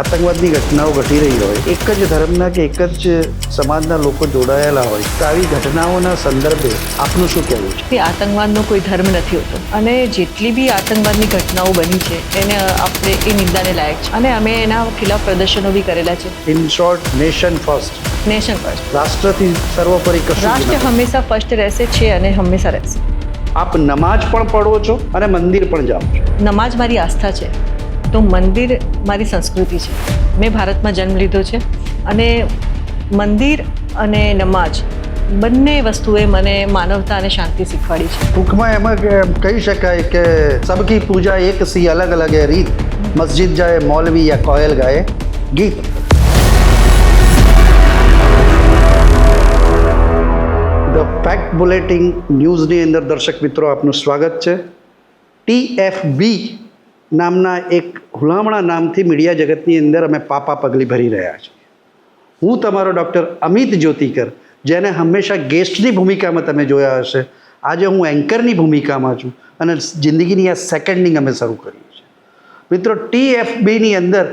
આતંકવાદની ઘટનાઓ ઘટી રહી હોય, એક જ ધર્મના કે એક જ સમાજના લોકો જોડાયેલા હોય તો આવી ઘટનાઓના સંદર્ભે આપનું શું કહેવું છે? કે આતંકવાદનો કોઈ ધર્મ નથી હોતો અને જેટલી બી આતંકવાદની ઘટનાઓ બની છે એને આપણે એ નિંદાને લાયક છે અને અમે એના ખિલાફ પ્રદર્શનો બી કરેલા છે. In short, nation first, nation first. રાષ્ટ્રથી સર્વોપરી કશું જ રાષ્ટ્ર નથી. હંમેશા ફર્સ્ટ રહેશે છે અને હંમેશા રહેશે. આપ નમાજ પણ પઢો છો અને મંદિર પણ જાઓ છો. નમાજ મારી આસ્થા છે તો મંદિર મારી સંસ્કૃતિ છે. મેં ભારતમાં જન્મ લીધો છે અને મંદિર અને નમાજ બંને વસ્તુએ મને માનવતા અને શાંતિ શીખવાડી છે. ટૂંકમાં એમાં કહી શકાય કે સબકી પૂજા એક સી અલગ અલગ હે રીત, મસ્જિદ જાએ મૌલવી યા કોયલ ગાએ ગીત. ધ ફેક્ટ બુલેટિન ન્યૂઝની અંદર દર્શક મિત્રો આપનું સ્વાગત છે. TFB નામના એક હુલામણા નામથી મીડિયા જગતની અંદર અમે પાપા પગલી ભરી રહ્યા છીએ. હું તમારો ડૉક્ટર અમિત જ્યોતિકર, જેને હંમેશા ગેસ્ટની ભૂમિકામાં તમે જોયા હશે, આજે હું એન્કરની ભૂમિકામાં છું અને જિંદગીની આ સેકન્ડ ઇનિંગ અમે શરૂ કરીએ છીએ. મિત્રો, TFBની અંદર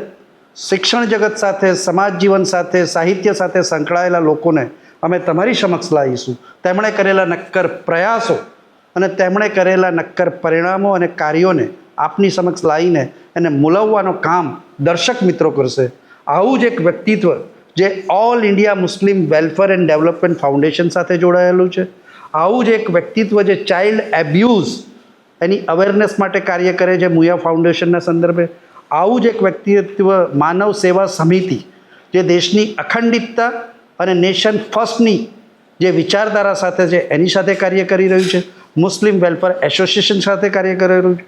શિક્ષણ જગત સાથે, સમાજ જીવન સાથે, સાહિત્ય સાથે સંકળાયેલા લોકોને અમે તમારી સમક્ષ લાવીશું. તેમણે કરેલા નક્કર પ્રયાસો અને તેમણે કરેલા નક્કર પરિણામો અને કાર્યોને આપની સમક્ષ લાવીને એને મૂલવવાનું કામ દર્શક મિત્રો કરશે. આવું જ એક વ્યક્તિત્વ જે all India Muslim welfare and development foundation સાથે જોડાયેલું છે, આવું જ એક વ્યક્તિત્વ જે ચાઇલ્ડ એબ્યુઝ એની અવેરનેસ માટે કાર્ય કરે છે મુયા ફાઉન્ડેશનના સંદર્ભે, આવું જ એક વ્યક્તિત્વ માનવ સેવા સમિતિ જે દેશની અખંડિતતા અને નેશન ફર્સ્ટની જે વિચારધારા સાથે છે એની સાથે કાર્ય કરી રહ્યું છે, મુસ્લિમ વેલફેર એસોસિએશન સાથે કાર્ય કરી રહ્યું છે,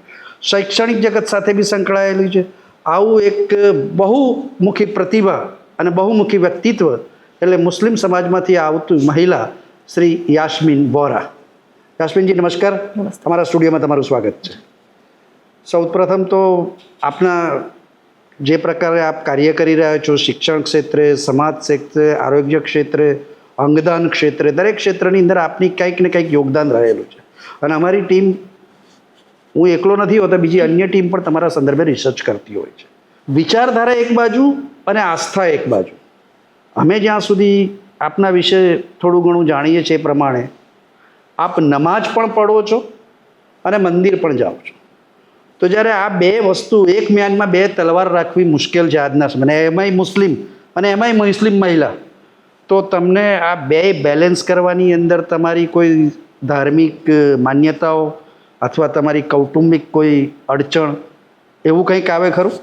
શૈક્ષણિક જગત સાથે બી સંકળાયેલું છે. આવું એક બહુમુખી પ્રતિભા અને બહુમુખી વ્યક્તિત્વ એટલે મુસ્લિમ સમાજમાંથી આવતું મહિલા શ્રી યાસ્મીન વોરા. યાસ્મીનજી નમસ્કાર. અમારા સ્ટુડિયોમાં તમારું સ્વાગત છે. સૌપ્રથમ તો આપના જે પ્રકારે આપ કાર્ય કરી રહ્યા છો શિક્ષણ ક્ષેત્રે, સમાજ ક્ષેત્રે, આરોગ્ય ક્ષેત્રે, અંગદાન ક્ષેત્રે, દરેક ક્ષેત્રની અંદર આપની કંઈક ને કંઈક યોગદાન રહેલું છે અને અમારી ટીમ, હું એકલો નથી હોતો, બીજી અન્ય ટીમ પણ તમારા સંદર્ભે રિસર્ચ કરતી હોય છે. વિચારધારા એક બાજુ અને આસ્થા એક બાજુ. અમે જ્યાં સુધી આપના વિશે થોડું ઘણું જાણીએ છીએ એ પ્રમાણે આપ નમાજ પણ પઢો છો અને મંદિર પણ જાઓ છો. તો જ્યારે આ બે વસ્તુ એક મ્યાનમાં બે તલવાર રાખવી મુશ્કેલ છે આજના સમયે, એમાંય મુસ્લિમ અને એમાંય મુસ્લિમ મહિલા, તો તમને આ બે બેલેન્સ કરવાની અંદર તમારી કોઈ ધાર્મિક માન્યતાઓ અથવા તમારી કૌટુંબિક કોઈ અડચણ એવું કંઈક આવે ખરું?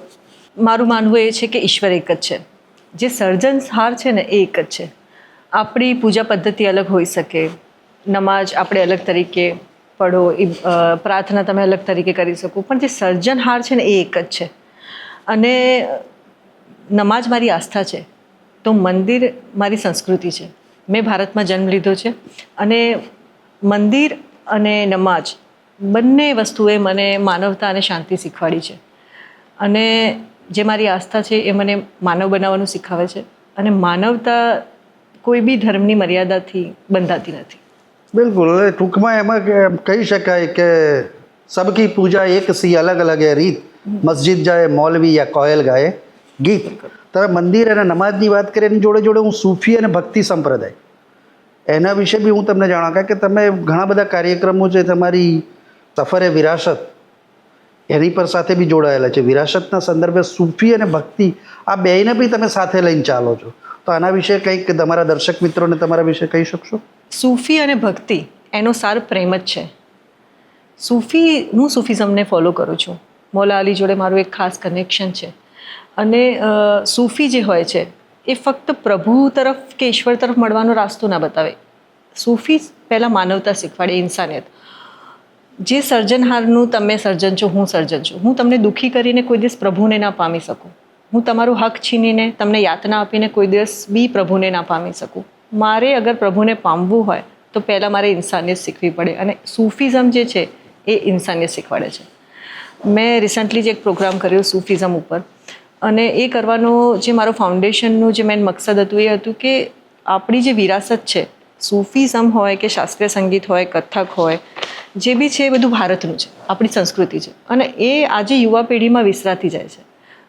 મારું માનવું એ છે કે ઈશ્વર એક જ છે. જે સર્જનહાર છે ને એ એક જ છે. આપણી પૂજા પદ્ધતિ અલગ હોઈ શકે, નમાજ આપણે અલગ તરીકે પઢો, પ્રાર્થના તમે અલગ તરીકે કરી શકો, પણ જે સર્જનહાર છે ને એ એક જ છે. અને નમાજ મારી આસ્થા છે તો મંદિર મારી સંસ્કૃતિ છે. મેં ભારતમાં જન્મ લીધો છે અને મંદિર અને નમાજ બંને વસ્તુએ મને માનવતા અને શાંતિ શીખવાડી છે. અને જે મારી આસ્થા છે એ મને માનવ બનાવવાનું શીખવે છે અને માનવતા કોઈ બી ધર્મની મર્યાદાથી બંધાતી નથી. બિલકુલ. ટૂંકમાં એમાં કહી શકાય કે સબકી પૂજા એક સી અલગ અલગ હે રીત, મસ્જિદ જાએ મૌલવી યા કોયલ ગાએ ગીત. તમે મંદિર અને નમાજની વાત કરી, એની જોડે જોડે હું સૂફી અને ભક્તિ સંપ્રદાય એના વિશે બી હું તમને જાણવા, કે તમે ઘણા બધા કાર્યક્રમો છે તમારી સફરે વિરાસત એની પર સાથે બી જોડાયેલા છે. વિરાસતના સંદર્ભે સૂફી અને ભક્તિ આ બેયને બી તમે સાથે લઈને ચાલો છો, તો આના વિશે કંઈક તમારા દર્શક મિત્રોને તમારા વિશે કહી શકશો? સૂફી અને ભક્તિ એનો સાર પ્રેમ જ છે. હું સૂફિઝમને ફોલો કરું છું. મૌલા અલી જોડે મારું એક ખાસ કનેક્શન છે અને સૂફી જે હોય છે એ ફક્ત પ્રભુ તરફ કે ઈશ્વર તરફ મળવાનો રાસ્તો ના બતાવે. સૂફી પહેલાં માનવતા શીખવાડે, ઇન્સાનિયત. જે સર્જનહારનું તમે સર્જન છો, હું સર્જન છું. હું તમને દુઃખી કરીને કોઈ દિવસ પ્રભુને ના પામી શકું. હું તમારું હક છીનીને તમને યાતના આપીને કોઈ દિવસ બી પ્રભુને ના પામી શકું. મારે અગર પ્રભુને પામવું હોય તો પહેલાં મારે ઇન્સાનિયત શીખવી પડે અને સૂફિઝમ જે છે એ ઇન્સાનિયત શીખવાડે છે. મેં રિસન્ટલી જ એક પ્રોગ્રામ કર્યો સૂફિઝમ ઉપર અને એ કરવાનો જે મારો ફાઉન્ડેશનનું જે મેન મકસદ હતું એ હતું કે આપણી જે વિરાસત છે, સૂફિઝમ હોય કે શાસ્ત્રીય સંગીત હોય, કથક હોય, જે બી છે એ બધું ભારતનું છે, આપણી સંસ્કૃતિ છે અને એ આજે યુવા પેઢીમાં વિસરાતી જાય છે.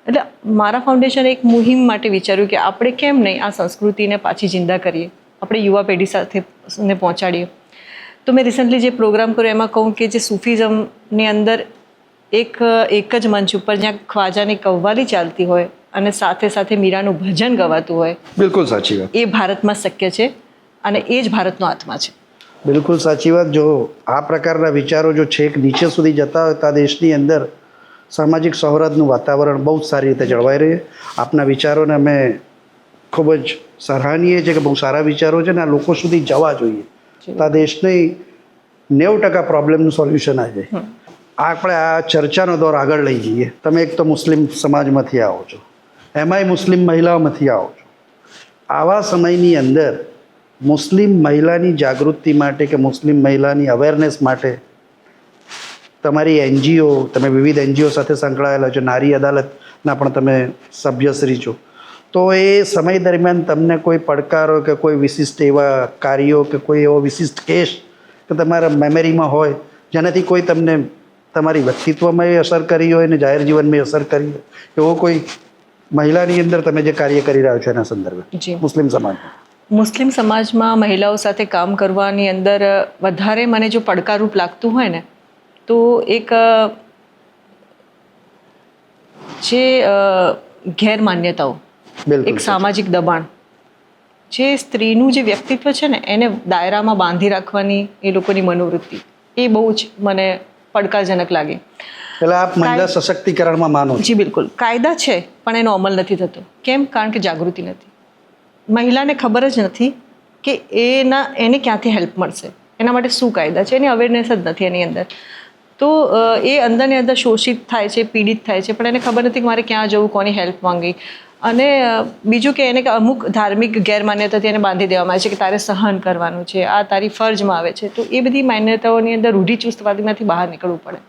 એટલે મારા ફાઉન્ડેશન એક મુહિમ માટે વિચાર્યું કે આપણે કેમ નહીં આ સંસ્કૃતિને પાછી જિંદા કરીએ, આપણે યુવા પેઢી સાથે ને પહોંચાડીએ. તો મેં રિસન્ટલી જે પ્રોગ્રામ કર્યો એમાં કહું કે જે સૂફિઝમની અંદર એક જ મંચ ઉપર જ્યાં ખ્વાજાની કવ્વાલી ચાલતી હોય અને સાથે સાથે મીરાનું ભજન ગવાતું હોય, બિલકુલ સાચી વાત. એ ભારતમાં શક્ય છે અને એ જ ભારતનો આત્મા છે. બિલકુલ સાચી વાત. જો આ પ્રકારના વિચારો જો છેક નીચે સુધી જતા હોય તો આ દેશની અંદર સામાજિક સૌહાર્દનું વાતાવરણ બહુ જ સારી રીતે જળવાઈ રહે. આપના વિચારોને અમે ખૂબ જ સરાહનીય છે કે બહુ સારા વિચારો છે ને આ લોકો સુધી જવા જોઈએ. તો આ દેશની 90% પ્રોબ્લેમનું સોલ્યુશન આ જાય. આપણે આ ચર્ચાનો દોર આગળ લઈ જઈએ. તમે એક તો મુસ્લિમ સમાજમાંથી આવો છો, એમાંય મુસ્લિમ મહિલાઓમાંથી આવો છો. આવા સમયની અંદર મુસ્લિમ મહિલાની જાગૃતિ માટે કે મુસ્લિમ મહિલાની અવેરનેસ માટે તમારી એનજીઓ, તમે વિવિધ એનજીઓ સાથે સંકળાયેલા છો, નારી અદાલતના પણ તમે સભ્યશ્રી છો. તો એ સમય દરમિયાન તમને કોઈ પડકારો કે કોઈ વિશિષ્ટ એવા કાર્યો કે કોઈ એવો વિશિષ્ટ કેસ કે તમારા મેમરીમાં હોય જેનાથી કોઈ તમને તમારી વ્યક્તિત્વમાં અસર કરી હોય ને જાહેર જીવનમાં અસર કરી હોય, એવો કોઈ મહિલાની અંદર તમે જે કાર્ય કરી રહ્યા છો એના સંદર્ભે મુસ્લિમ સમાજમાં? મુસ્લિમ સમાજમાં મહિલાઓ સાથે કામ કરવાની અંદર વધારે મને જો પડકારરૂપ લાગતું હોય ને તો એક જે ગેરમાન્યતાઓ, એક સામાજિક દબાણ, જે સ્ત્રીનું જે વ્યક્તિત્વ છે ને એને દાયરામાં બાંધી રાખવાની એ લોકોની મનોવૃત્તિ, એ બહુ જ મને પડકારજનક લાગે. એટલે આપ મહિલા સશક્તિકરણમાં માનો છો? જી બિલકુલ. કાયદા છે પણ એનો અમલ નથી થતો. કેમ? કારણ કે જાગૃતિ નથી. મહિલાને ખબર જ નથી કે એને ક્યાંથી હેલ્પ મળશે, એના માટે શું કાયદા છે, એની અવેરનેસ જ નથી એની અંદર. તો એ અંદરની અંદર શોષિત થાય છે, પીડિત થાય છે, પણ એને ખબર નથી કે મારે ક્યાં જવું, કોની હેલ્પ માંગી. અને બીજું કે એને અમુક ધાર્મિક ગેરમાન્યતાથી એને બાંધી દેવામાં આવે છે કે તારે સહન કરવાનું છે, આ તારી ફરજમાં આવે છે. તો એ બધી માન્યતાઓની અંદર રૂઢિચુસ્તવાદીમાંથી બહાર નીકળવું પડે.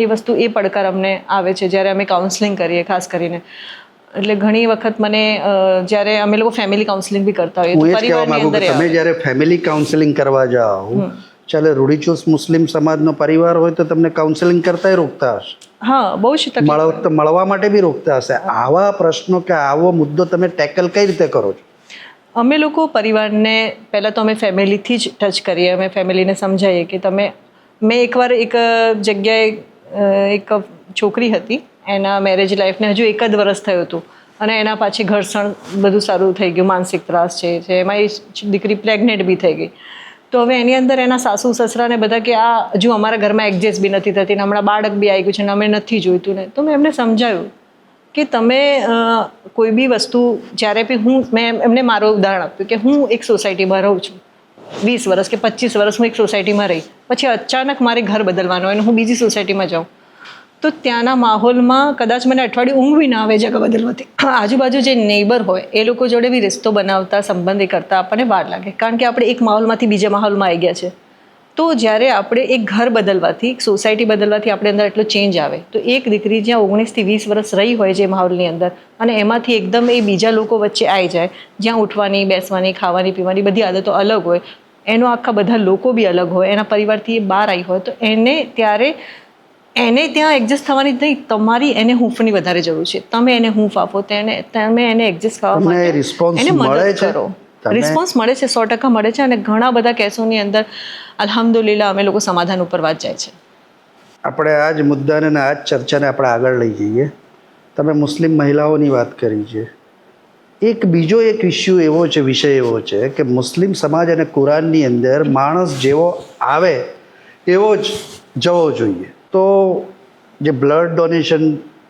એ વસ્તુ, એ પડકાર અમને આવે છે જ્યારે અમે કાઉન્સલિંગ કરીએ ખાસ કરીને. એટલે ઘણી વખત મને જ્યારે અમે લોકો ફેમિલી કાઉન્સલિંગ બી કરતા હોઈએ તો પરિવારની અંદર તમે જ્યારે ફેમિલી કાઉન્સલિંગ કરવા જાઓ, ચાલે રૂઢિચુસ્ત મુસ્લિમ સમાજનો પરિવાર હોય તો તમને કાઉન્સેલિંગ કરતાય રોકતા હશે. હા, બહુ જ તકલીફ. મળવા માટે બી રોકતા હશે. આવા પ્રશ્નો કે આવો મુદ્દો તમે ટેકલ કઈ રીતે કરો છો? અમે લોકો પરિવારને પહેલાં તો અમે ફેમિલીથી જ ટચ કરીએ. અમે ફેમિલીને સમજાવીએ કે મેં એકવાર એક જગ્યાએ એક છોકરી હતી, એના મેરેજ લાઈફને હજુ 1 જ વર્ષ થયું હતું અને એના પાછી ઘર્ષણ બધું સારું થઈ ગયું, માનસિક ત્રાસ છે, એમાં એ દીકરી પ્રેગ્નેન્ટ બી થઈ ગઈ. તો હવે એની અંદર એના સાસુ સસરાને બધા કે આ હજુ અમારા ઘરમાં એડજસ્ટ બી નથી થતી ને હમણાં બાળક બી આવી ગયું છે ને અમે નથી જોઈતું ને. તો મેં એમને સમજાવ્યું કે તમે કોઈ બી વસ્તુ જ્યારે બી મેં એમને મારું ઉદાહરણ આપ્યું કે હું એક સોસાયટીમાં રહું છું, 20 વર્ષ કે 25 વર્ષ હું એક સોસાયટીમાં રહી, પછી અચાનક મારે ઘર બદલવાનું હોય અને હું બીજી સોસાયટીમાં જાઉં તો ત્યાંના માહોલમાં કદાચ મને અઠવાડિયું ઊંઘ બી ના આવે જગ્યા બદલવાથી. આજુબાજુ જે નેબર હોય એ લોકો જોડે બી રિશ્તો બનાવતા, સંબંધ કરતા આપણને વાર લાગે, કારણ કે આપણે એક માહોલમાંથી બીજા માહોલમાં આવી ગયા છે. તો જ્યારે આપણે એક ઘર બદલવાથી, એક સોસાયટી બદલવાથી આપણે અંદર એટલો ચેન્જ આવે, તો એક દીકરી જ્યાં 19 થી 20 વર્ષ રહી હોય જે માહોલની અંદર અને એમાંથી એકદમ એ બીજા લોકો વચ્ચે આવી જાય, જ્યાં ઉઠવાની, બેસવાની, ખાવાની, પીવાની બધી આદતો અલગ હોય, એનો આખા બધા લોકો બી અલગ હોય, એના પરિવારથી એ બહાર આવી હોય, તો એને ત્યાં એડજસ્ટ થવાની નહીં, તમારી એને હૂંફની વધારે જરૂર છે. તમે એને હૂંફ આપો, તમે એને એડજસ્ટ થવા માટે એને મદદ કરો. રિસ્પોન્સ મળે છે, 100% મળે છે. અને ઘણા બધા કેસોની અંદર અલ્હમ્દુલિલ્લાહ અમે લોકો સમાધાન ઉપર વાત જાય છે. આપણે આ જ મુદ્દાને આ જ ચર્ચાને આપણે આગળ લઈ જઈએ. તમે મુસ્લિમ મહિલાઓની વાત કરી છે. બીજો એક વિષય એવો છે કે મુસ્લિમ સમાજ અને કુરાનની અંદર માણસ જેવો આવે એવો જ જવો જોઈએ. તો જે બ્લડ ડોનેશન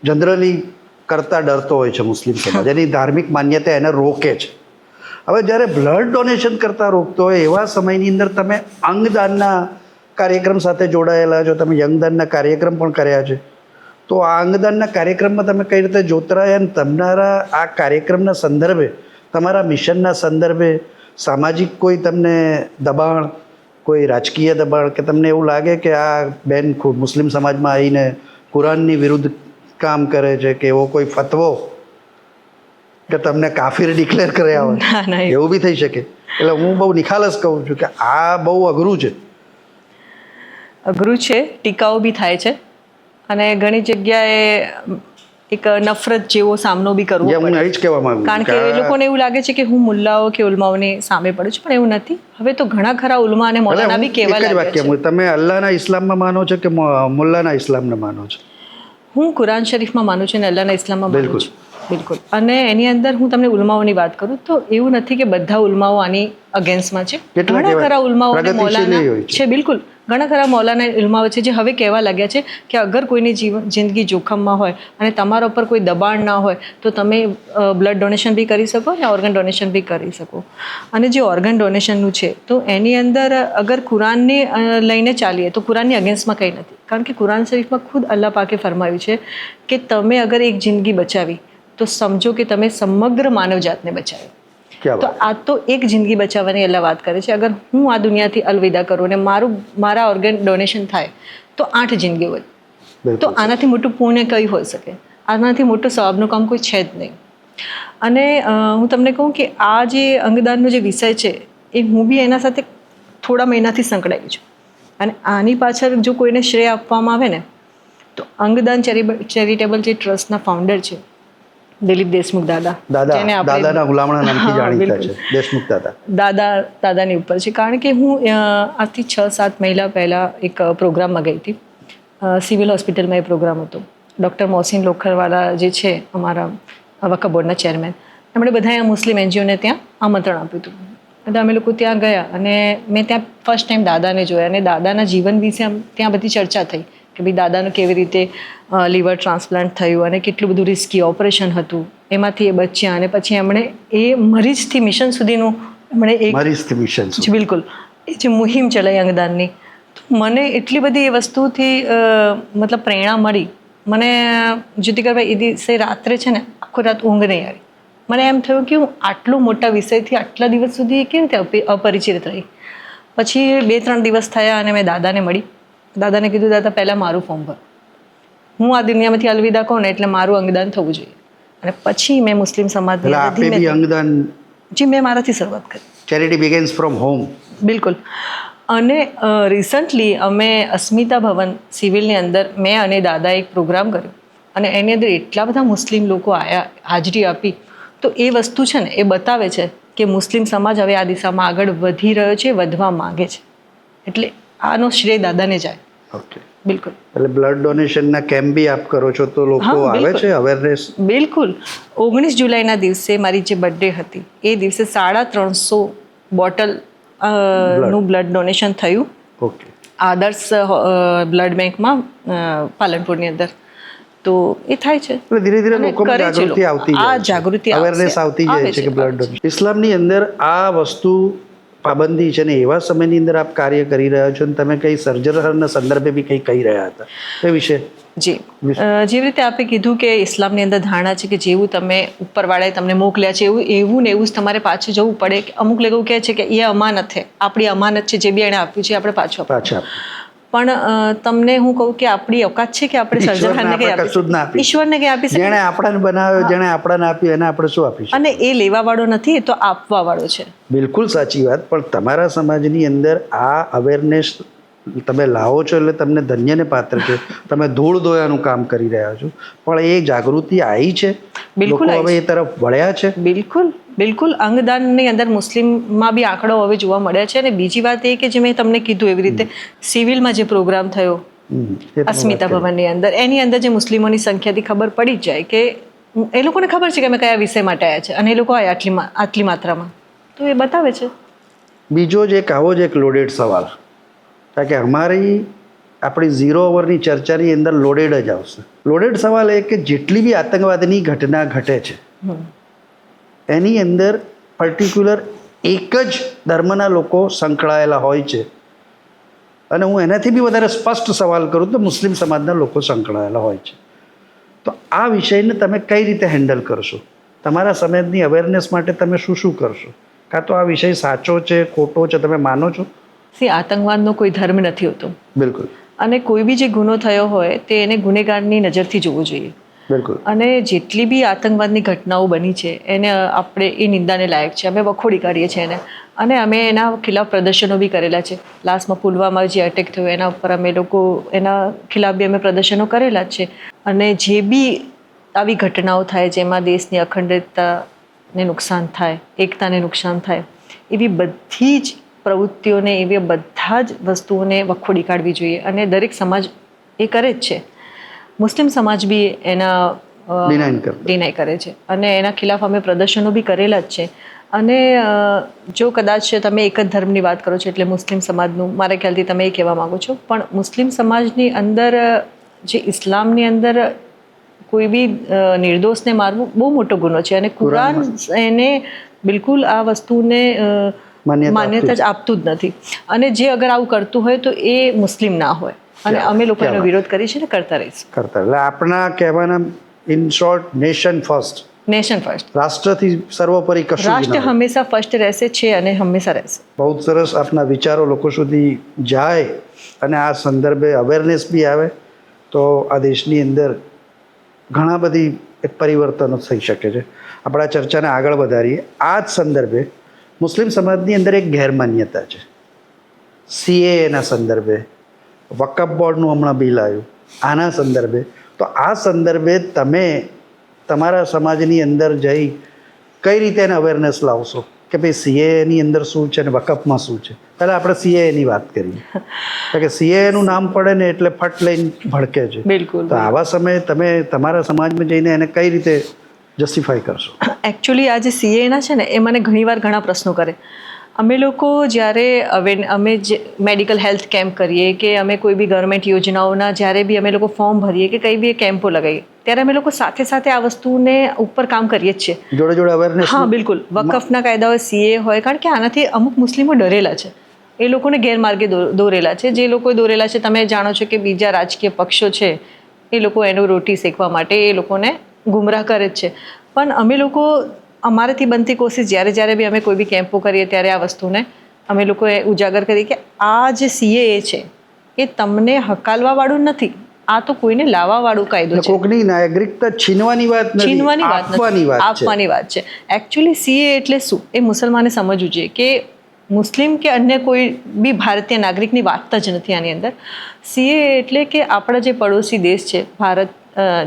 જનરલી કરતાં ડરતો હોય છે મુસ્લિમ સમાજ, એની ધાર્મિક માન્યતા એને રોકે છે. હવે જ્યારે બ્લડ ડોનેશન કરતાં રોકતો હોય એવા સમયની અંદર તમે અંગદાનના કાર્યક્રમ સાથે જોડાયેલા છો, તમે અંગદાનના કાર્યક્રમ પણ કર્યા છે. તો આ અંગદાનના કાર્યક્રમમાં તમે કઈ રીતે જોતરાયા અને તમારા આ કાર્યક્રમના સંદર્ભે, તમારા મિશનના સંદર્ભે સામાજિક કોઈ તમને દબાણ, કોઈ રાજકીય દબાણ કે તમને એવું લાગે કે આ બેન મુસ્લિમ સમાજમાં આવીને કુરાનની વિરુદ્ધ કામ કરે છે કે એવો કોઈ ફતવો કે તમને કાફિર ડિક્લેર કર્યા હોય, એવું બી થઈ શકે? એટલે હું બહુ નિખાલસ કહું છું કે આ બહુ અઘરું છે. ટીકાઓ બી થાય છે અને ઘણી જગ્યાએ એક નફરત જેવો સામનો બી કરવો હું પડે એ જ કહેવા માંગુ કારણ કે એ લોકોને એવું લાગે છે કે હું મુલ્લાઓ કે ઉલમાઓની સામે પડું છું, પણ એવું નથી. હવે તો ઘણા ખરા ઉલમા અને મૌલાના બી કહેવા લાગ્યા છે. તમે અલ્લાહના ઇસ્લામમાં માનો છો કે મુલ્લાના ઇસ્લામને માનો છો? હું કુરાન શરીફમાં માનું છું અને અલ્લાહના ઇસ્લામમાં માનું બિલકુલ. છું. બિલકુલ. અને એની અંદર હું તમને ઉલમાઓની વાત કરું તો એવું નથી કે બધા ઉલમાઓ આની અગેન્સ્ટમાં છે. કેટલાક ઘણા એવા ખરા ઉલમાઓ અને પ્રગતિશીલ મૌલાના હોય છે. છે. બિલકુલ ઘણા ખરા મૌલાના ઉલમાઓ છે જે હવે કહેવા લાગ્યા છે કે અગર કોઈની જિંદગી જોખમમાં હોય અને તમારા ઉપર કોઈ દબાણ ના હોય તો તમે બ્લડ ડોનેશન બી કરી શકો અને ઓર્ગન ડોનેશન બી કરી શકો. અને જે ઓર્ગન ડોનેશનનું છે તો એની અંદર અગર કુરાનને લઈને ચાલીએ તો કુરાનની અગેન્સ્ટમાં કંઈ નથી. કારણ કે કુરાન શરીફમાં ખુદ અલ્લાહ પાકે ફરમાવ્યું છે કે તમે અગર એક જિંદગી બચાવી તો સમજો કે તમે સમગ્ર માનવજાતને બચાવી. તો આ તો એક જિંદગી બચાવવાની અલ્લાહ વાત કરે છે. અગર હું આ દુનિયાથી અલવિદા કરું અને મારા ઓર્ગન ડોનેશન થાય તો 8 જિંદગીઓ હોય. તો આનાથી મોટું પુણ્ય કઈ હોઈ શકે? આનાથી મોટું સવાબનું કામ કોઈ છે જ નહીં. અને હું તમને કહું કે આ જે અંગદાનનો જે વિષય છે એ હું બી એના સાથે થોડા મહિનાથી સંકળાયેલી છું. અને આની પાછળ જો કોઈને શ્રેય આપવામાં આવે ને તો અંગદાન ચેરિટેબલ જે ટ્રસ્ટના ફાઉન્ડર છે દિલીપ દેશમુખ દાદાના ગુલામણા નામથી જાણીતા છે. દેશમુખ દાદાની ઉપર છે. કારણ કે હું આજથી 6-7 મહિના પહેલાં એક પ્રોગ્રામમાં ગઈ હતી. સિવિલ હોસ્પિટલમાં એ પ્રોગ્રામ હતો. ડૉક્ટર મોહસિન લોખરવાલા જે છે અમારા વકફ બોર્ડના ચેરમેન, એમણે બધા મુસ્લિમ એનજીઓને ત્યાં આમંત્રણ આપ્યું હતું. એટલે અમે લોકો ત્યાં ગયા અને મેં ત્યાં ફર્સ્ટ ટાઈમ દાદાને જોયા અને દાદાના જીવન વિશે ત્યાં બધી ચર્ચા થઈ કે ભાઈ દાદાનું કેવી રીતે લીવર ટ્રાન્સપ્લાન્ટ થયું અને કેટલું બધું રિસ્કી ઓપરેશન હતું, એમાંથી એ બચ્યા અને પછી એમણે એ મરીજથી મિશન સુધીનું એમણે એક બિલકુલ એ જે મુહિમ ચલાવી અંગદાનની. મને એટલી બધી એ વસ્તુથી મતલબ પ્રેરણા મળી. મને જ્યોતિકાભાઈ એ દિવસે રાત્રે છે ને આખો રાત ઊંઘ નહીં આવી. મને એમ થયું કે હું આટલું મોટા વિષયથી આટલા દિવસ સુધી કેવી રીતે અપરિચિત રહી. પછી 2-3 દિવસ થયા અને મેં દાદાને મળી. દાદાને કીધું દાદા પહેલાં મારું ફોર્મ ભર, હું આ દુનિયામાંથી અલવિદા કહું ને એટલે મારું અંગદાન થવું જોઈએ. અને પછી મેં મુસ્લિમ સમાજની અંગદાન મેં મારાથી શરૂઆત કરી. Charity begins from home. બિલકુલ. અને રિસન્ટલી અમે અસ્મિતા ભવન સિવિલની અંદર મેં અને દાદાએ એક પ્રોગ્રામ કર્યો અને એની અંદર એટલા બધા મુસ્લિમ લોકો આવ્યા, હાજરી આપી. તો એ વસ્તુ છે ને એ બતાવે છે કે મુસ્લિમ સમાજ હવે આ દિશામાં આગળ વધી રહ્યો છે, વધવા માંગે છે. એટલે આનો શ્રેય દાદાને જાય. ઓકે, બિલકુલ. એટલે બ્લડ ડોનેશનના કેમ્પ બી આપ કરો છો તો લોકો આવે છે અવેરનેસ? બિલકુલ. 19 જુલાઈના દિવસે મારી જે બર્થડે હતી એ દિવસે 350 બોટલ નું બ્લડ ડોનેશન થયું. ઓકે. આદર્શ બ્લડ બેંકમાં પાલનપુરની અંદર. તો એ થાય છે. એટલે ધીરે ધીરે લોકોમાં જાગૃતિ આવતી જાય છે, જાગૃતિ અવેરનેસ આવતી જાય છે કે બ્લડ ડોનેશન. ઇસ્લામની અંદર આ વસ્તુ પાબંદી છે ને એવા સમયની અંદર આપ કાર્ય કરી રહ્યા છો અને તમે કઈ સર્જનના સંદર્ભે બી કંઈ કહી રહ્યા હતા એ વિશે? જી, જેવી રીતે આપે કીધું કે ઇસ્લામની અંદર ધારણા છે કે જેવું તમે ઉપરવાળાએ તમને મોકલ્યા છે એવું ને એવું જ તમારે પાછું જવું પડે. અમુક લોકો કહે છે કે એ અમાનત છે, આપણી અમાનત છે, જે બી એણે આપ્યું છે આપણે પાછું પણ તમને હું કહું કે આપણી ઓકાત છે કે આપણે સર્જનહારને કંઈ આપી, ઈશ્વરને કંઈ આપી શકીએ? જેણે આપણને બનાવ્યો, જેણે આપણને આપ્યું એને આપણે શું આપીશું? અને એ લેવા વાળો નથી, એ તો આપવા વાળો છે. બિલકુલ સાચી વાત. પણ તમારા સમાજની અંદર આ અવેરનેસ તમે લાવો છો એટલે તમને ધન્યને પાત્ર છે. તમે ધૂળ દોયાનું કામ કરી રહ્યા છો, પણ એ જાગૃતિ આવી છે, બિલકુલ હવે એ તરફ વળ્યા છે. બિલકુલ બિલકુલ. અંગદાનની અંદર મુસ્લિમમાં બી આંકડો હવે જોવા મળ્યા છે. અને બીજી વાત એ કે જે મેં તમને કીધું એવી રીતે સિવિલમાં જે પ્રોગ્રામ થયો અસ્મિતા ભવનની અંદર, એની અંદર જે મુસ્લિમોની સંખ્યાથી ખબર પડી જ જાય કે એ લોકોને ખબર છે કે અમે કયા વિષય માટે આવ્યા છે અને એ લોકો આવ્યા આટલી માત્રામાં, તો એ બતાવે છે. બીજો જ એક આવો જ એક લોડેડ સવાલ, કારણ કે આપણી 0 ઓવરની ચર્ચાની અંદર લોડેડ જ આવશે. લોડેડ સવાલ એ કે જેટલી બી આતંકવાદની ઘટના ઘટે છે એની અંદર પર્ટિક્યુલર એક જ ધર્મના લોકો સંકળાયેલા હોય છે. અને હું એનાથી બી વધારે સ્પષ્ટ સવાલ કરું તો મુસ્લિમ સમાજના લોકો સંકળાયેલા હોય છે. તો આ વિષયને તમે કઈ રીતે હેન્ડલ કરશો? તમારા સમાજની અવેરનેસ માટે તમે શું શું કરશો? કાં તો આ વિષય સાચો છે, ખોટો છે, તમે માનો છો? આતંકવાદનો કોઈ ધર્મ નથી હોતો. બિલકુલ. અને કોઈ બી જે ગુનો થયો હોય તે એને ગુનેગારની નજરથી જોવો જોઈએ. બિલકુલ. અને જેટલી બી આતંકવાદની ઘટનાઓ બની છે એને આપણે એ નિંદાને લાયક છે, અમે વખોડી કાઢીએ છીએ એને. અને અમે એના ખિલાફ પ્રદર્શનો બી કરેલા છે. લાસ્ટમાં પુલવામા જે એટેક થયો એના ઉપર અમે લોકો એના ખિલાફ બી અમે પ્રદર્શનો કરેલા જ છે. અને જે બી આવી ઘટનાઓ થાય જેમાં દેશની અખંડિતતાને નુકસાન થાય, એકતાને નુકસાન થાય, એવી બધી જ પ્રવૃત્તિઓને, એવી બધા જ વસ્તુઓને વખોડી કાઢવી જોઈએ. અને દરેક સમાજ એ કરે જ છે. મુસ્લિમ સમાજ બી એના ડિનાય કરે છે અને એના ખિલાફ અમે પ્રદર્શનો બી કરેલા જ છે. અને જો કદાચ તમે એક જ ધર્મની વાત કરો છો એટલે મુસ્લિમ સમાજનું, મારા ખ્યાલથી તમે એ કહેવા માગો છો, પણ મુસ્લિમ સમાજની અંદર જે ઇસ્લામની અંદર કોઈ બી નિર્દોષને મારવું બહુ મોટો ગુનો છે અને કુરાન એને બિલકુલ આ વસ્તુને માન્યતા જ આપતું જ નથી. અને જે અગર આવું કરતું હોય તો એ મુસ્લિમ ના હોય. અને અમે લોકો એનો વિરોધ કરીએ છીએ ને કરતા રહીશું. એટલે આપણા કહેવાના in short nation first. Nation first. રાષ્ટ્રથી સર્વોપરી કશું. રાષ્ટ્ર હંમેશા ફર્સ્ટ રહેશે છે અને હંમેશા રહેશે. બહુ સરસ. આપના વિચારો લોકો સુધી જાય અને આ સંદર્ભે અવેરનેસ બી આવે તો આ દેશની અંદર ઘણા બધી પરિવર્તનો થઈ શકે છે. આપણા ચર્ચાને આગળ વધારીએ. આ જ સંદર્ભે મુસ્લિમ સમાજની અંદર એક ગેરમાન્યતા છે CAA સંદર્ભે. વકફ બોર્ડનું હમણાં બિલ આવ્યું આના સંદર્ભે. તો આ સંદર્ભે તમે તમારા સમાજની અંદર જઈ કઈ રીતે એને અવેરનેસ લાવશો કે ભાઈ CAAની અંદર શું છે અને વકફમાં શું છે? પહેલાં આપણે CAAની વાત કરીએ. કારણ કે CAAનું નામ પડે ને એટલે ફટ લઈને ભડકે છે. બિલકુલ. તો આવા સમયે તમે તમારા સમાજમાં જઈને એને કઈ રીતે જસ્ટિફાઈ કરશો? એકચ્યુઅલી આ જે CAAના છે ને એ મને ઘણીવાર ઘણા પ્રશ્નો કરે. અમે લોકો જ્યારે અમે જે મેડિકલ હેલ્થ કેમ્પ કરીએ કે અમે કોઈ બી ગવર્મેન્ટ યોજનાઓના જ્યારે બી અમે લોકો ફોર્મ ભરીએ કે કંઈ બી કેમ્પો લગાવીએ ત્યારે અમે લોકો સાથે સાથે આ વસ્તુને ઉપર કામ કરીએ જ છીએ. જોડે જોડે અવેરનેસ. હા બિલકુલ. વકફના કાયદાઓ CAA હોય, કારણ કે આનાથી અમુક મુસ્લિમો ડરેલા છે. એ લોકોને ગેરમાર્ગે દોરેલા છે. જે લોકો દોરેલા છે, તમે જાણો છો કે બીજા રાજકીય પક્ષો છે એ લોકો એનો રોટી શેકવા માટે એ લોકોને ગુમરાહ કરે જ છે. પણ અમે લોકો અમારાથી બનતી કોશિશ જ્યારે બી અમે કોઈ બી કેમ્પો કરીએ ત્યારે આ વસ્તુને અમે લોકોએ ઉજાગર કરીએ કે આ જે CAA છે એ તમને હકાલવાવાળું નથી, આ તો કોઈને લાવવાવાળું કાયદો છે. કોકની નાગરિકતા છીનવાની વાત નથી, આપવાની વાત છે. એકચ્યુઅલી CAA એટલે શું એ મુસલમાને સમજવું જોઈએ કે મુસ્લિમ કે અન્ય કોઈ બી ભારતીય નાગરિકની વાત જ નથી આની અંદર. CAA એટલે કે આપણા જે પડોશી દેશ છે, ભારત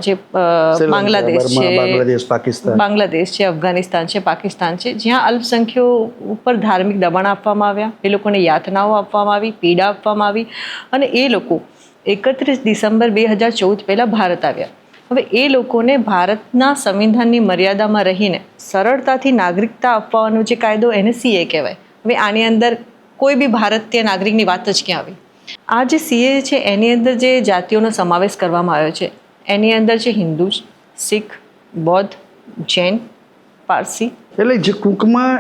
જે બાંગ્લાદેશ છે, અફઘાનિસ્તાન છે, પાકિસ્તાન છે, જ્યાં અલ્પસંખ્યો ઉપર ધાર્મિક દબાણ આપવામાં આવ્યા, એ લોકોને યાતનાઓ આપવામાં આવી, પીડા આપવામાં આવી અને એ લોકો 31 ડિસેમ્બર 2014 પહેલાં ભારત આવ્યા. હવે એ લોકોને ભારતના સંવિધાનની મર્યાદામાં રહીને સરળતાથી નાગરિકતા આપવાનો જે કાયદો એને CAA કહેવાય. હવે આની અંદર કોઈ બી ભારતીય નાગરિકની વાત જ ક્યાં આવી? આ જે CAA છે એની અંદર જે જાતિઓનો સમાવેશ કરવામાં આવ્યો છે એની અંદર છે હિન્દુ, શીખ, બૌદ્ધ, જૈન, પારસી. એટલે જે ટૂંકમાં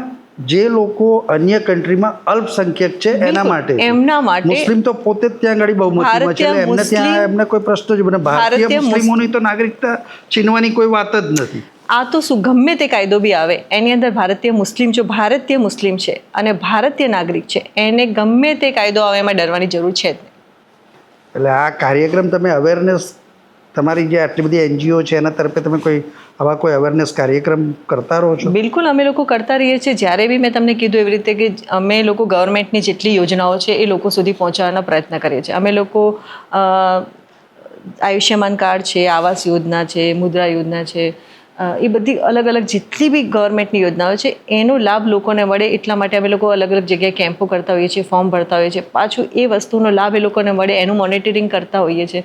જે લોકો અન્ય કન્ટ્રીમાં અલ્પસંખ્યક છે એના માટે, એમના માટે. મુસ્લિમ તો પોતે જ ત્યાં આગળ બહુમતીમાં છે એટલે એમને ત્યાં એમને કોઈ પ્રશ્ન જ બને. ભારતીય મુસ્લિમોની તો નાગરિકતા છીનવાની કોઈ વાત જ નથી. આ તો શું ગમે તે કાયદો બી આવે એની અંદર ભારતીય મુસ્લિમ, જો ભારતીય મુસ્લિમ છે અને ભારતીય નાગરિક છે એને ગમે તે કાયદો આવે એમાં ડરવાની જરૂર છે જ નહીં. એટલે આ કાર્યક્રમ તમે અવેરનેસ, તમારી જે આટલી બધી NGO છે એના તરફે તમે કોઈ આવા કોઈ અવેરનેસ કાર્યક્રમ કરતા રહો છો? બિલકુલ, અમે લોકો કરતા રહીએ છીએ. જ્યારે બી મેં તમને કીધું એવી રીતે કે અમે લોકો ગવર્મેન્ટની જેટલી યોજનાઓ છે એ લોકો સુધી પહોંચાડવાનો પ્રયત્ન કરીએ છીએ. અમે લોકો આયુષ્યમાન કાર્ડ છે, આવાસ યોજના છે, મુદ્રા યોજના છે, એ બધી અલગ અલગ જેટલી બી ગવર્મેન્ટની યોજનાઓ છે એનો લાભ લોકોને મળે એટલા માટે અમે લોકો અલગ અલગ જગ્યાએ કેમ્પો કરતા હોઈએ છીએ, ફોર્મ ભરતા હોઈએ છીએ. પાછું એ વસ્તુનો લાભ એ લોકોને મળે એનું મોનિટરિંગ કરતા હોઈએ છીએ.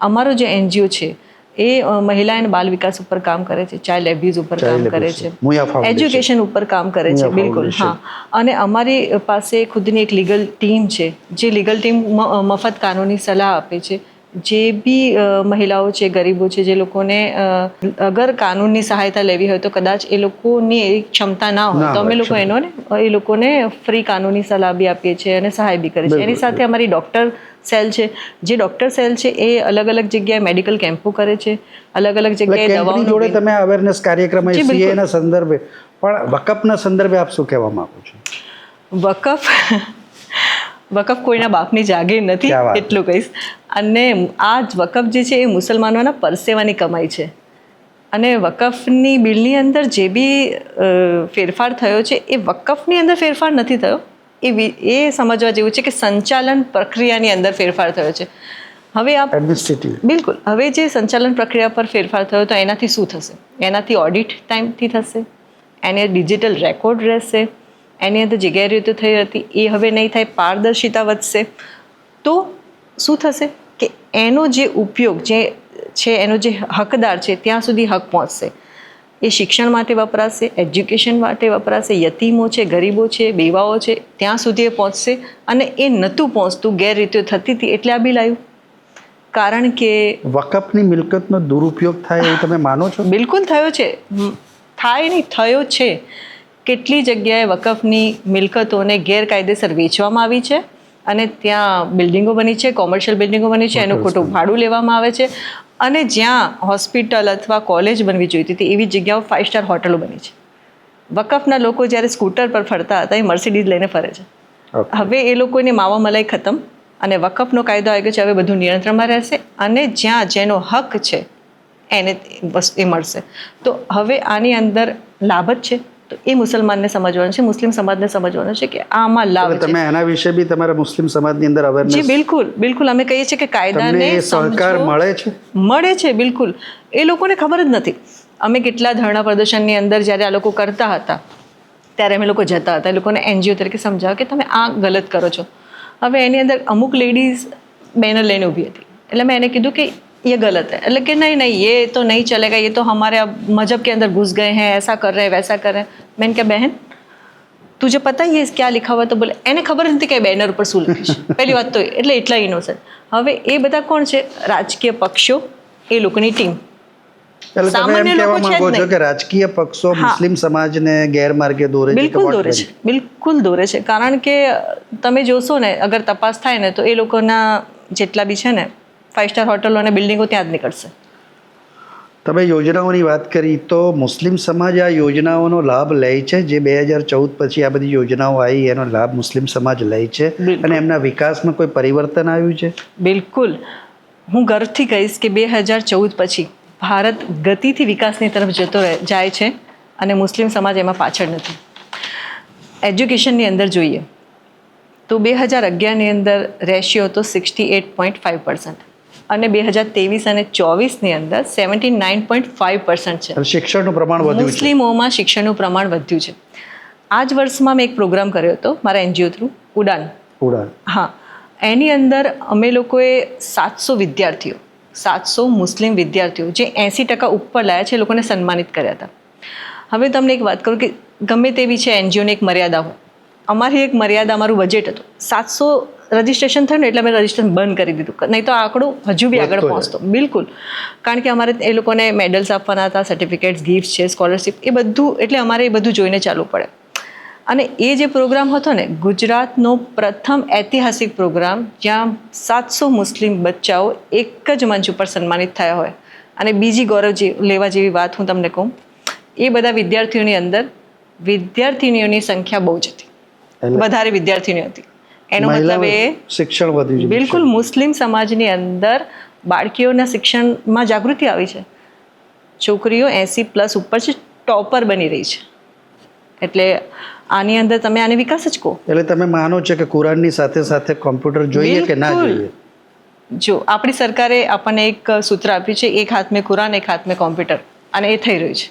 અમારો જે NGO છે એ મહિલા અને બાલ વિકાસ ઉપર કામ કરે છે, ચાઇલ્ડ એબ્યુઝ ઉપર કામ કરે છે, એજ્યુકેશન ઉપર કામ કરે છે. બિલકુલ, હા. અને અમારી પાસે ખુદની એક લીગલ ટીમ છે જે લીગલ ટીમ મફત કાનૂની સલાહ આપે છે. જે બી મહિલાઓ છે, ગરીબો છે, જે લોકોને અગર કાનૂનની સહાયતા લેવી હોય તો કદાચ એ લોકોની એવી ક્ષમતા ના હોય તો અમે લોકો એ લોકોને ફ્રી કાનૂની સલાહ બી આપીએ છીએ અને સહાય બી કરીએ છીએ. એની સાથે અમારી ડૉક્ટર સેલ છે, જે ડૉક્ટર સેલ છે એ અલગ અલગ જગ્યાએ મેડિકલ કેમ્પો કરે છે, અલગ અલગ જગ્યાએ દવાઓની જોડે તમે અવેરનેસ કાર્યક્રમ CAAના સંદર્ભે પણ વકફના સંદર્ભે આપ શું કહેવા માંગો છો? વકફ કોઈના બાપની જાગીર નથી એટલું કહીશ. અને આ જ વકફ જે છે એ મુસલમાનોના પરસેવાની કમાઈ છે. અને વકફની બિલની અંદર જે બી ફેરફાર થયો છે એ વકફની અંદર ફેરફાર નથી થયો, એ સમજવા જેવું છે કે સંચાલન પ્રક્રિયાની અંદર ફેરફાર થયો છે. હવે આ એડમિનિસ્ટ્રેટિવ બિલકુલ હવે જે સંચાલન પ્રક્રિયા પર ફેરફાર થયો તો એનાથી શું થશે? એનાથી ઓડિટ ટાઈમથી થશે, એને ડિજિટલ રેકોર્ડ રહેશે, એની અંદર જે ગેરરીતિ થઈ હતી એ હવે નહીં થાય, પારદર્શિતા વધશે. તો શું થશે કે એનો જે ઉપયોગ જે છે, એનો જે હકદાર છે ત્યાં સુધી હક પહોંચશે. એ શિક્ષણ માટે વપરાશે, એજ્યુકેશન માટે વપરાશે, યતીમો છે, ગરીબો છે, બેવાઓ છે, ત્યાં સુધી એ પહોંચશે. અને એ નહોતું પહોંચતું, ગેરરીતિઓ થતી હતી એટલે આ બિલ આવ્યું. કારણ કે વકફની મિલકતનો દુરુપયોગ થાય એવું તમે માનો છો? બિલકુલ થયો છે, થાય નહીં થયો છે. કેટલી જગ્યાએ વકફની મિલકતોને ગેરકાયદેસર વેચવામાં આવી છે અને ત્યાં બિલ્ડિંગો બની છે, કોમર્શિયલ બિલ્ડિંગો બની છે, એનું ખોટું ભાડું લેવામાં આવે છે. અને જ્યાં હોસ્પિટલ અથવા કોલેજ બનવી જોઈતી હતી એવી જગ્યાઓ 5 સ્ટાર હોટલો બની છે. વકફના લોકો જ્યારે સ્કૂટર પર ફરતા હતા એ મર્સિડીઝ લઈને ફરે છે. હવે એ લોકોની માવા મલાઈ ખતમ અને વકફનો કાયદો આવી ગયો છે. હવે બધું નિયંત્રણમાં રહેશે અને જ્યાં જેનો હક છે એને એ મળશે. તો હવે આની અંદર લાભ જ છે. તો એ મુસલમાનને સમજવાનું છે, મુસ્લિમ સમાજને સમજવાનું છે કે આમાં લાભ છે. તમે એના વિશે બી તમારા મુસ્લિમ સમાજની અંદર અવેરનેસ? જી બિલકુલ બિલકુલ. અમે કહીએ છીએ કે કાયદાને સહકાર મળે છે? મળે છે બિલકુલ. એ લોકોને ખબર જ નથી. અમે કેટલા ધરણા પ્રદર્શનની અંદર જ્યારે આ લોકો કરતા હતા ત્યારે અમે લોકો જતા હતા, એ લોકોને NGO તરીકે સમજાવ્યા કે તમે આ ગલત કરો છો. હવે એની અંદર અમુક લેડીઝ બેનર લઈને ઊભી હતી એટલે મેં એને કીધું કે ये गलत है. એટલે કે नहीं नहीं ये तो नहीं चलेगा, ये तो हमारे मजहब के अंदर घुस गए हैं, ऐसा कर रहे हैं वैसा कर रहे हैं. मैंने कहा बहन तुझे पता है ये क्या लिखा हुआ? तो बोले એને ખબર નથી કે બેનર ઉપર શું લખ્યું છે. પહેલી વાત તો એટલે એટલા ઇનોસન્ટ. હવે એ બધા કોણ છે? રાજકીય પક્ષો, એ લોકોની ટીમ. એટલે તમે એમ કહેવા માંગો છો કે રાજકીય પક્ષો મુસ્લિમ સમાજને ગેરમાર્ગે દોરે છે? બિલકુલ દોરે છે, બિલકુલ દોરે છે. કારણ કે તમે જોશો ને, અગર તપાસ થાય ને તો એ લોકોના જેટલા બી છે ને 5 સ્ટાર હોટલો અને બિલ્ડિંગો ત્યાં જ નીકળશે. તમે યોજનાઓની વાત કરી તો મુસ્લિમ સમાજ આ યોજનાઓનો લાભ લે છે? જે 2014 પછી આ બધી યોજનાઓ આવી એનો લાભ મુસ્લિમ સમાજ લે છે અને એમના વિકાસમાં કોઈ પરિવર્તન આવ્યું છે? બિલકુલ. હું ગર્વથી કહીશ કે 2014 પછી ભારત ગતિથી વિકાસની તરફ જતો જાય છે અને મુસ્લિમ સમાજ એમાં પાછળ નથી. એજ્યુકેશનની અંદર જોઈએ તો 2011ની અંદર રેશિયો હતો 68.5% અને 2023 અને 24ની અંદર 79.5% છે. શિક્ષણનું પ્રમાણ વધ્યું છે. મુસ્લિમોમાં શિક્ષણનું પ્રમાણ વધ્યું છે. આ જ વર્ષમાં મેં એક પ્રોગ્રામ કર્યો હતો મારા NGO થ્રુ, ઉડાન. હા, એની અંદર અમે લોકોએ 700 વિદ્યાર્થીઓ, 700 મુસ્લિમ વિદ્યાર્થીઓ જે 80% ઉપર લાયા છે, એ લોકોને સન્માનિત કર્યા હતા. હવે તમને એક વાત કરું કે ગમે તેવી છે NGOની એક મર્યાદા હોય. અમારી એક મર્યાદા, અમારું બજેટ હતું 700 રજિસ્ટ્રેશન થયું ને એટલે અમે રજિસ્ટ્રેશન બંધ કરી દીધું, નહીં તો આંકડો હજુ બી આગળ પહોંચતો. બિલકુલ. કારણ કે અમારે એ લોકોને મેડલ્સ આપવાના હતા, સર્ટિફિકેટ્સ, ગિફ્ટ છે, સ્કોલરશિપ, એ બધું. એટલે અમારે એ બધું જોઈને ચાલવું પડે. અને એ જે પ્રોગ્રામ હતો ને, ગુજરાતનો પ્રથમ ઐતિહાસિક પ્રોગ્રામ જ્યાં 700 મુસ્લિમ બચ્ચાઓ એક જ મંચ ઉપર સન્માનિત થયા હોય. અને બીજી ગૌરવ લેવા જેવી વાત હું તમને કહું, એ બધા વિદ્યાર્થીઓની અંદર વિદ્યાર્થીનીઓની સંખ્યા બહુ જ હતી, વધારે વિદ્યાર્થીનીઓ હતી. એનો મતલબ એ શિક્ષણ વધ્યું. બિલકુલ. મુસ્લિમ સમાજની અંદર બાળકીઓના શિક્ષણમાં જાગૃતિ આવી છે. છોકરીઓ 80+ ઉપર છે, ટોપર બની રહી છે. એટલે આની અંદર તમે આને વિકાસ જ કહો. એટલે તમે માનો છો કે કુરાનની સાથે સાથે કોમ્પ્યુટર જોઈએ કે ના જોઈએ? જો આપણી સરકારે આપણને એક સૂત્ર આપ્યું છે, એક હાથ મેં કુરાન એક હાથ મેં કોમ્પ્યુટર, અને એ થઈ રહ્યું છે.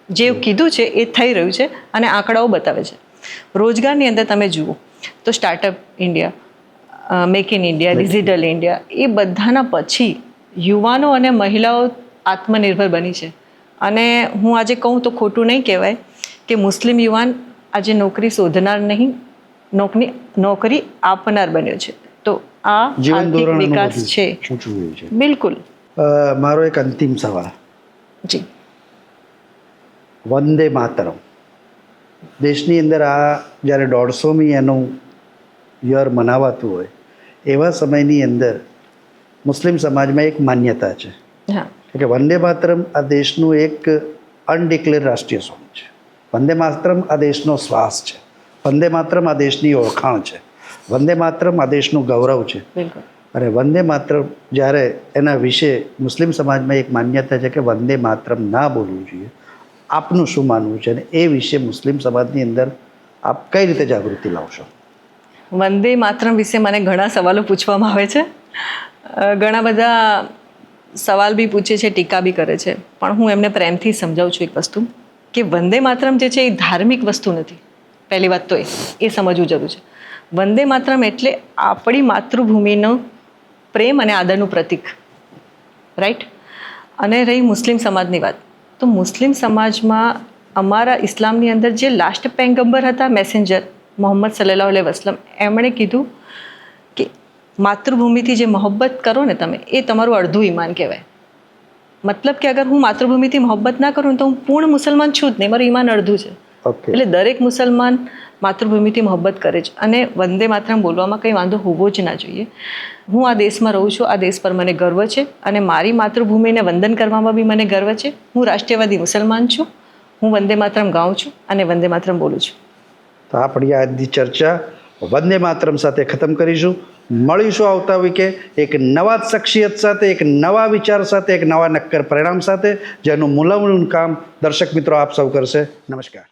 જે કીધું છે એ થઈ રહ્યું છે અને આંકડાઓ બતાવે છે. રોજગારની અંદર તમે જુઓ તો startup India, make in India, digital India, એ બધાના પછી યુવાનો અને મહિલાઓ આત્મનિર્ભર બની છે. અને હું આજે કહું તો ખોટું નહીં કહેવાય કે મુસ્લિમ યુવાન આજે નોકરી શોધનાર નહીં, નોકરી આપનાર બન્યો છે. તો આ આર્થિક વિકાસ છે. બિલકુલ. મારો એક અંતિમ સવાલ. જી. વંદે માતરમ દેશની અંદર આ જ્યારે 150મી એનું યર મનાવાતું હોય એવા સમયની અંદર મુસ્લિમ સમાજમાં એક માન્યતા છે કે વંદે માતરમ આ દેશનું એક અનડિક્લેર રાષ્ટ્રીય સોંગ છે. વંદે માતરમ આ દેશનો શ્વાસ છે. વંદે માતરમ આ દેશની ઓળખાણ છે. વંદે માતરમ આ દેશનું ગૌરવ છે. અને વંદે માતરમ જ્યારે એના વિશે મુસ્લિમ સમાજમાં એક માન્યતા છે કે વંદે માતરમ ના બોલવું જોઈએ. આપનું શું માનવું છે અને એ વિશે મુસ્લિમ સમાજની અંદર આપ કઈ રીતે જાગૃતિ લાવશો? વંદે માતરમ વિશે મને ઘણા સવાલો પૂછવામાં આવે છે ઘણા બધા સવાલ બી પૂછે છે, ટીકા બી કરે છે, પણ હું એમને પ્રેમથી સમજાવું છું એક વસ્તુ કે વંદે માતરમ જે છે એ ધાર્મિક વસ્તુ નથી. પહેલી વાત તો એ સમજવું જરૂર છે. વંદે માતરમ એટલે આપણી માતૃભૂમિનો પ્રેમ અને આદરનું પ્રતીક, રાઈટ. અને રહી મુસ્લિમ સમાજની વાત, તો મુસ્લિમ સમાજમાં અમારા ઇસ્લામની અંદર જે લાસ્ટ પૈગંબર હતા, મેસેન્જર મોહમ્મદ સલ્લલ્લાહુ અલૈહિ વસલ્લમ, એમણે કીધું કે માતૃભૂમિથી જે મોહબ્બત કરો ને તમે, એ તમારું અડધું ઈમાન કહેવાય. મતલબ કે અગર હું માતૃભૂમિથી મોહબ્બત ના કરું તો હું પૂર્ણ મુસલમાન છું જ નહીં, મારું ઈમાન અડધું છે. ઓકે. એટલે દરેક મુસલમાન માતૃભૂમિથી મોહબ્બત કરે છે અને વંદે માતરમ બોલવામાં કંઈ વાંધો હોવો જ ના જોઈએ. હું આ દેશમાં રહું છું, આ દેશ પર મને ગર્વ છે અને મારી માતૃભૂમિને વંદન કરવામાં બી મને ગર્વ છે. હું રાષ્ટ્રીયવાદી મુસલમાન છું, હું વંદે માતરમ ગાઉં છું અને વંદે માતરમ બોલું છું. તો આપણી આજની ચર્ચા વંદે માતરમ સાથે ખતમ કરીશું. મળીશું આવતા વીકે એક નવા શખ્સિયત સાથે, એક નવા વિચાર સાથે, એક નવા નક્કર પરિણામ સાથે, જેનું મૂલવનું કામ દર્શક મિત્રો આપ સૌ કરશે. નમસ્કાર.